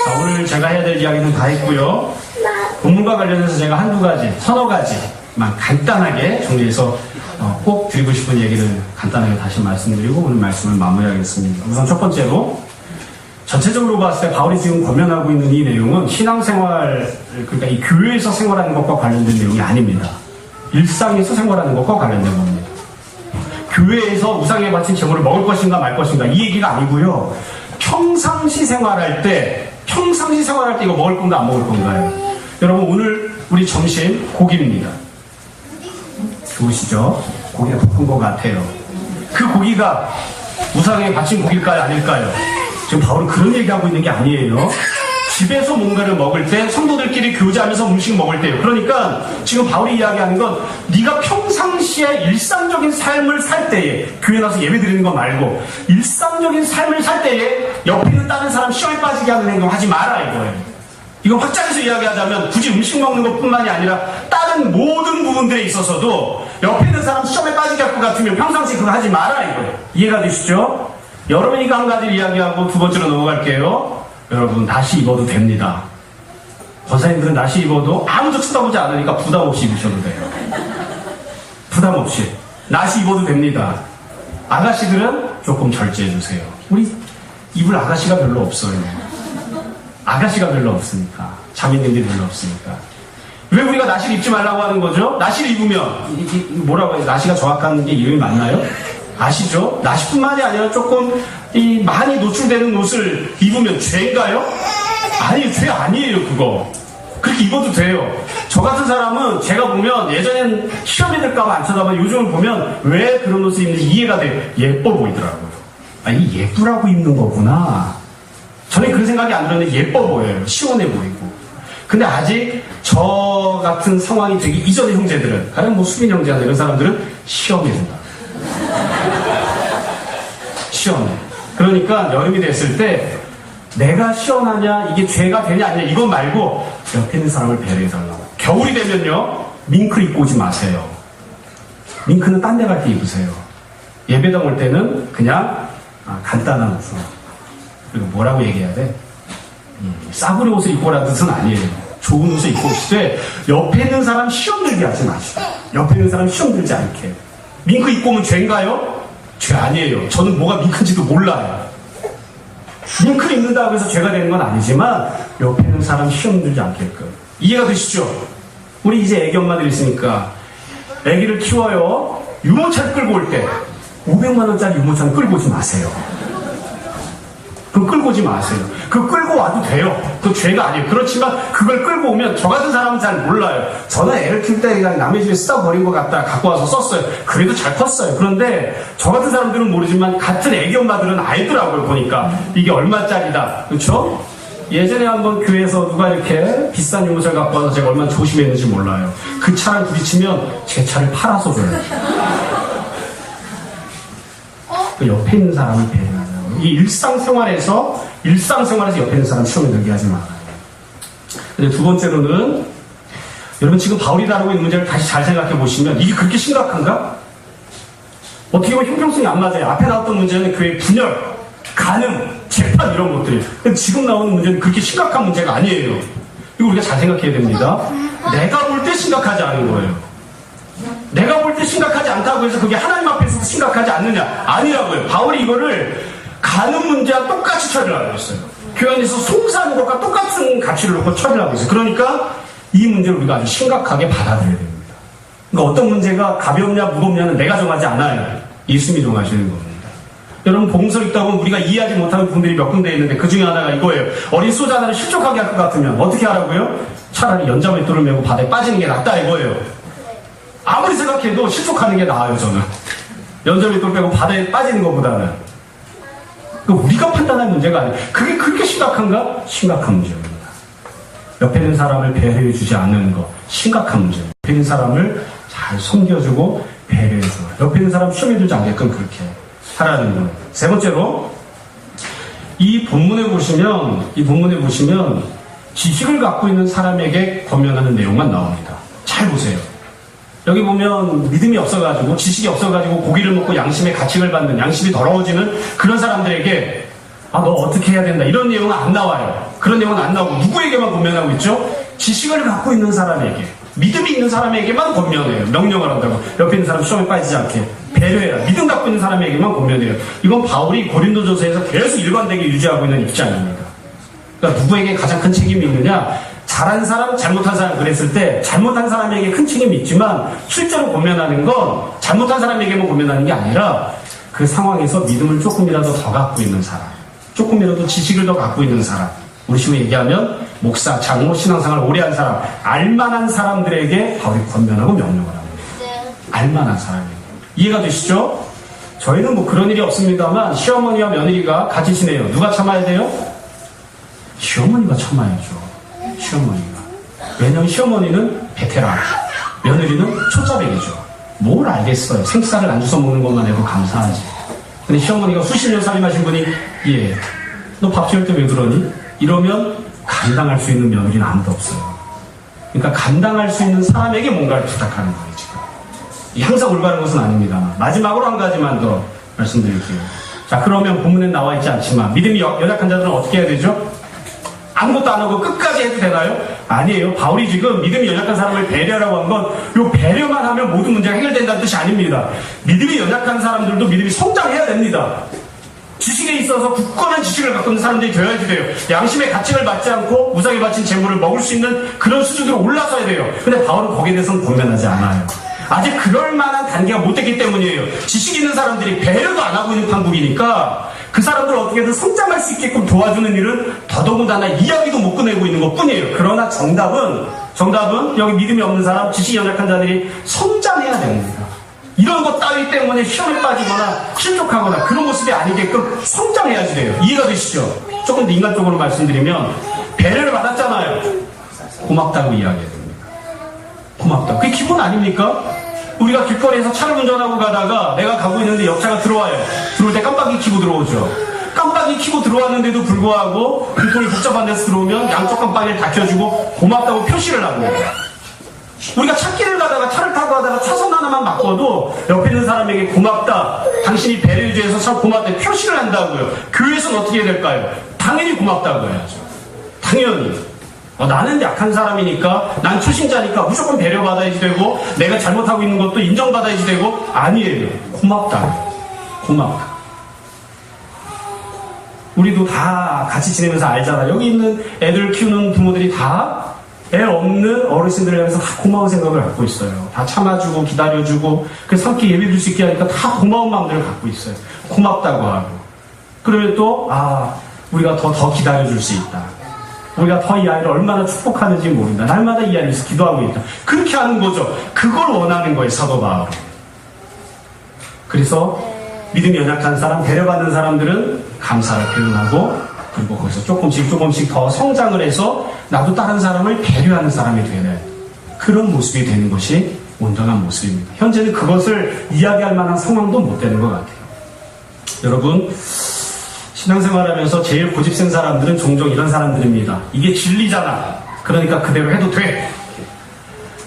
자, 오늘 제가 해야 될 이야기는 다 했고요. 본문과 관련해서 제가 한두 가지, 서너 가지만 간단하게 정리해서 꼭 드리고 싶은 얘기를 간단하게 다시 말씀드리고 오늘 말씀을 마무리하겠습니다. 우선 첫 번째로 전체적으로 봤을 때 바울이 지금 권면하고 있는 이 내용은 신앙생활, 그러니까 이 교회에서 생활하는 것과 관련된 내용이 아닙니다. 일상에서 생활하는 것과 관련된 겁니다. 교회에서 우상에 바친 제물을 먹을 것인가 말 것인가 이 얘기가 아니고요. 평상시 생활할 때 이거 먹을 건가 안 먹을 건가요? 여러분, 오늘 우리 점심 고기입니다. 좋으시죠? 고기가 볶은 것 같아요. 그 고기가 우상에 바친 고기일까요? 아닐까요? 지금 바울은 그런 얘기하고 있는 게 아니에요. 집에서 뭔가를 먹을 때 성도들끼리 교제하면서 음식 먹을 때요. 그러니까 지금 바울이 이야기하는 건 네가 평상시에 일상적인 삶을 살 때에 교회 나서 예배 드리는 거 말고 일상적인 삶을 살 때에 옆에 있는 다른 사람 시험에 빠지게 하는 행동 하지 마라 이거예요. 이거 확장해서 이야기하자면 굳이 음식 먹는 것뿐만이 아니라 다른 모든 부분들에 있어서도 옆에 있는 사람 시험에 빠지게 할 것 같으면 평상시에 그거 하지 마라 이거예요. 이해가 되시죠? 여러분이 한 가지를 이야기하고 두 번째로 넘어갈게요. 여러분 나시 입어도 됩니다. 권사님들은 나시 입어도 아무도 쳐다보지 않으니까 부담 없이 입으셔도 돼요. 부담 없이 나시 입어도 됩니다. 아가씨들은 조금 절제해주세요. 우리 입을 아가씨가 별로 없어요. 아가씨가 별로 없으니까. 자매님들이 별로 없으니까. 왜 우리가 나시를 입지 말라고 하는 거죠? 나시를 입으면 뭐라고 해요? 나시가 정확한 게 이름이 맞나요? 아시죠? 나시뿐만이 아니라 조금 많이 노출되는 옷을 입으면 죄인가요? 아니에요. 죄 아니에요. 그거. 그렇게 입어도 돼요. 저 같은 사람은 제가 보면 예전엔 시험에 들까봐 안 쳐다봐 요즘은 보면 왜 그런 옷을 입는지 이해가 돼요. 예뻐 보이더라고요. 아, 이 예쁘라고 입는 거구나. 저는 그런 생각이 안 들었는데 예뻐 보여요. 시원해 보이고. 근데 아직 저 같은 상황이 되기 이전의 형제들은, 가령 뭐 수빈 형제나 이런 사람들은 시험이 된다. 시원해. 그러니까 여름이 됐을 때 내가 시원하냐, 이게 죄가 되냐 아니냐 이건 말고 옆에 있는 사람을 배려해달라고. 겨울이 되면요 밍크 입고 오지 마세요. 밍크는 딴 데 갈 때 입으세요. 예배당 올 때는 그냥 간단한 옷으로. 그리고 뭐라고 얘기해야 돼? 싸구려 옷을 입고 오라는 뜻은 아니에요. 좋은 옷을 입고 오시되 옆에 있는 사람 시험 들게 하지 마시고 옆에 있는 사람 시험 들지 않게. 밍크 입고 오면 죄인가요? 죄 아니에요. 저는 뭐가 밍크인지도 몰라요. 밍크를 입는다고 해서 죄가 되는 건 아니지만 옆에 있는 사람 시험 들지 않게끔. 이해가 되시죠? 우리 이제 애기 엄마들 있으니까 애기를 키워요. 유모차를 끌고 올 때 500만 원짜리 유모차는 끌고 오지 마세요. 그거 끌고 오지 마세요. 그거 끌고 와도 돼요. 그거 죄가 아니에요. 그렇지만 그걸 끌고 오면 저 같은 사람은 잘 몰라요. 저는 애를 키울 때 그냥 남의 집에 쓰다 버린 것 같다 갖고 와서 썼어요. 그래도 잘 컸어요. 그런데 저 같은 사람들은 모르지만 같은 애기 엄마들은 알더라고요. 보니까 이게 얼마짜리다. 그렇죠? 예전에 한번 교회에서 누가 이렇게 비싼 유모차를 갖고 와서 제가 얼마나 조심했는지 몰라요. 그 차랑 부딪히면 제 차를 팔아서 줘요. 그 옆에 있는 사람을 배려하죠. 이 일상생활에서 옆에 있는 사람 시험에 들게 하지 말아요. 근데 두 번째로는 여러분 지금 바울이 다루고 있는 문제를 다시 잘 생각해 보시면 이게 그렇게 심각한가? 어떻게 보면 형평성이 안 맞아요. 앞에 나왔던 문제는 교회의 분열, 간음, 재판 이런 것들이. 근데 지금 나오는 문제는 그렇게 심각한 문제가 아니에요. 이거 우리가 잘 생각해야 됩니다. 내가 볼 때 심각하지 않은 거예요. 내가 볼 때 심각하지 않다고 해서 그게 하나님 앞에서도 심각하지 않느냐? 아니라고요. 바울이 이거를 가는 문제와 똑같이 처리를 하고 있어요. 교회 안에서 송사하는 것과 똑같은 가치를 놓고 처리를 하고 있어요. 그러니까 이 문제를 우리가 아주 심각하게 받아들여야 됩니다. 그러니까 어떤 문제가 가볍냐 무겁냐는 내가 정하지 않아요. 예수님이 정하시는 겁니다. 여러분 봉서 읽다 보면 우리가 이해하지 못하는 부분들이 몇 군데 있는데 그 중에 하나가 이거예요. 어린 소자 하나를 실족하게 할 것 같으면 어떻게 하라고요? 차라리 연자맷돌을 메고 바다에 빠지는 게 낫다 이거예요. 아무리 생각해도 실족하는 게 나아요. 저는 연자맷돌 빼고 바다에 빠지는 것보다는. 우리가 판단할 문제가 아니에요. 그게 그렇게 심각한가? 심각한 문제입니다. 옆에 있는 사람을 배려해 주지 않는 것 심각한 문제입니다. 옆에 있는 사람을 잘 섬겨주고 배려해줘. 옆에 있는 사람 시험에 들지 않게끔 그렇게 하라는 거예요. 세 번째로 이 본문에 보시면 지식을 갖고 있는 사람에게 권면하는 내용만 나옵니다. 잘 보세요. 여기 보면 믿음이 없어가지고 지식이 없어가지고 고기를 먹고 양심의 가책을 받는 양심이 더러워지는 그런 사람들에게 너 어떻게 해야 된다 이런 내용은 안 나와요. 그런 내용은 안 나오고 누구에게만 권면하고 있죠? 지식을 갖고 있는 사람에게 믿음이 있는 사람에게만 권면해요. 명령을 한다고. 옆에 있는 사람 시험에 빠지지 않게 배려해라. 믿음 갖고 있는 사람에게만 권면해요. 이건 바울이 고린도전서에서 계속 일관되게 유지하고 있는 입장입니다. 그러니까 누구에게 가장 큰 책임이 있느냐? 잘한 사람, 잘못한 사람 그랬을 때 잘못한 사람에게 큰 책임이 있지만 실제로 권면하는 건 잘못한 사람에게만 권면하는 게 아니라 그 상황에서 믿음을 조금이라도 더 갖고 있는 사람, 조금이라도 지식을 더 갖고 있는 사람, 우리 식으로 얘기하면 목사, 장로, 신앙생활을 오래 한 사람, 알만한 사람들에게 바울이 권면하고 명령을 합니다. 알만한 사람이에요. 이해가 되시죠? 저희는 뭐 그런 일이 없습니다만 시어머니와 며느리가 같이 지내요. 누가 참아야 돼요? 시어머니가 참아야죠. 시어머니가. 왜냐면 시어머니는 베테랑, 며느리는 초짜배기죠. 뭘 알겠어요. 생쌀을 안 주워 먹는 것만 해도 감사하지. 근데 시어머니가 수십 년 살림하신 분이 예, 너 밥 지을 때 왜 그러니? 이러면 감당할 수 있는 며느리는 아무도 없어요. 그러니까 감당할 수 있는 사람에게 뭔가를 부탁하는 거예요, 지금. 항상 올바른 것은 아닙니다. 마지막으로 한 가지만 더 말씀드릴게요. 자, 그러면 본문에 나와 있지 않지만 믿음이 연약한 자들은 어떻게 해야 되죠? 아무것도 안 하고 끝까지 해도 되나요? 아니에요. 바울이 지금 믿음이 연약한 사람을 배려하라고 한 건 요 배려만 하면 모든 문제가 해결된다는 뜻이 아닙니다. 믿음이 연약한 사람들도 믿음이 성장해야 됩니다. 지식에 있어서 굳건한 지식을 갖고 있는 사람들이 되어야지 돼요. 양심의 가책을 받지 않고 무상에 바친 재물을 먹을 수 있는 그런 수준으로 올라서야 돼요. 근데 바울은 거기에 대해서는 권면하지 않아요. 아직 그럴 만한 단계가 못 됐기 때문이에요. 지식 있는 사람들이 배려도 안 하고 있는 판국이니까 그 사람들을 어떻게든 성장할 수 있게끔 도와주는 일은 더더군다나 이야기도 못 꺼내고 있는 것 뿐이에요. 그러나 정답은 여기 믿음이 없는 사람, 지식이 연약한 자들이 성장해야 됩니다. 이런 것 따위 때문에 시험에 빠지거나 실족하거나 그런 모습이 아니게끔 성장해야지 돼요. 이해가 되시죠? 조금 더 인간적으로 말씀드리면 배려를 받았잖아요. 고맙다고 이야기해야 됩니다. 고맙다. 그게 기본 아닙니까? 우리가 길거리에서 차를 운전하고 가다가 내가 가고 있는데 옆차가 들어와요. 들어올 때 깜빡이 켜고 들어오죠. 깜빡이 켜고 들어왔는데도 불구하고 교통이 복잡한 데서 들어오면 양쪽 깜빡이를 다 켜주고 고맙다고 표시를 하고 우리가 찾기를 가다가 차를 타고 가다가 차선 하나만 바꿔도 옆에 있는 사람에게 고맙다, 당신이 배려해줘서 참 고맙다 표시를 한다고요. 교회에서는 어떻게 해야 될까요? 당연히 고맙다고 해야죠. 당연히. 나는 약한 사람이니까, 난 초신자니까 무조건 배려받아야지 되고, 내가 잘못하고 있는 것도 인정받아야지 되고, 아니에요. 고맙다. 고맙다. 우리도 다 같이 지내면서 알잖아. 여기 있는 애들 키우는 부모들이 다 애 없는 어르신들을 향해서 다 고마운 생각을 갖고 있어요. 다 참아주고 기다려주고 그래서 함께 예배드릴 수 있게 하니까 다 고마운 마음들을 갖고 있어요. 고맙다고 하고 그러면 또 우리가 더 기다려줄 수 있다. 우리가 더 이 아이를 얼마나 축복하는지 모른다. 날마다 이 아이를 위해서 기도하고 있다. 그렇게 하는 거죠. 그걸 원하는 거예요. 사도 바울은. 그래서 믿음이 연약한 사람, 배려받는 사람들은 감사를 표현하고 그리고 거기서 조금씩 더 성장을 해서 나도 다른 사람을 배려하는 사람이 되는 그런 모습이 되는 것이 온전한 모습입니다. 현재는 그것을 이야기할 만한 상황도 못 되는 것 같아요. 여러분, 신앙생활하면서 제일 고집센 사람들은 종종 이런 사람들입니다. 이게 진리잖아. 그러니까 그대로 해도 돼.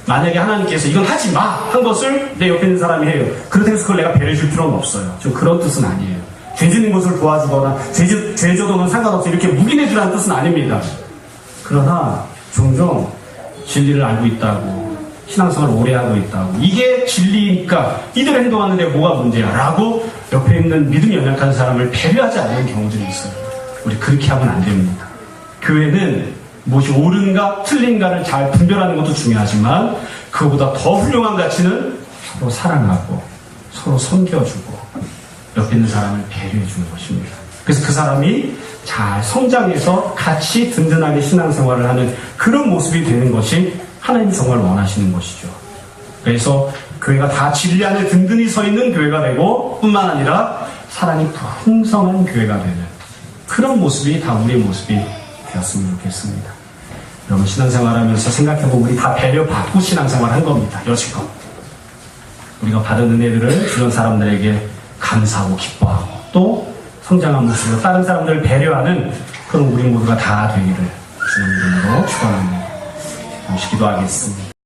만약에 하나님께서 이건 하지 마! 한 것을 내 옆에 있는 사람이 해요. 그렇다고 해서 그걸 내가 배려해 줄 필요는 없어요. 좀 그런 뜻은 아니에요. 죄 짓는 것을 도와주거나 죄 져도는 상관없이 이렇게 묵인해 주라는 뜻은 아닙니다. 그러나 종종 진리를 알고 있다고 신앙생활을 오래 하고 있다고 이게 진리니까 이대로 행동하는데 뭐가 문제야 라고 옆에 있는 믿음이 연약한 사람을 배려하지 않는 경우들이 있어요. 우리 그렇게 하면 안 됩니다. 교회는 무엇이 옳은가 틀린가를 잘 분별하는 것도 중요하지만 그보다 더 훌륭한 가치는 서로 사랑하고 서로 섬겨주고 옆에 있는 사람을 배려해 주는 것입니다. 그래서 그 사람이 잘 성장해서 같이 든든하게 신앙생활을 하는 그런 모습이 되는 것이 하나님이 정말 원하시는 것이죠. 그래서 교회가 다 진리 안에 든든히 서 있는 교회가 되고 뿐만 아니라 사랑이 풍성한 교회가 되는 그런 모습이 다 우리의 모습이 되었으면 좋겠습니다. 여러분 신앙생활하면서 생각해보면 우리 다 배려받고 신앙생활한 겁니다. 여지껏. 우리가 받은 은혜들을 주변 사람들에게 감사하고 기뻐하고 또 성장한 모습으로 다른 사람들을 배려하는 그런 우리 모두가 다 되기를 주님 이름으로 축원합니다. 잠시 기도하겠습니다.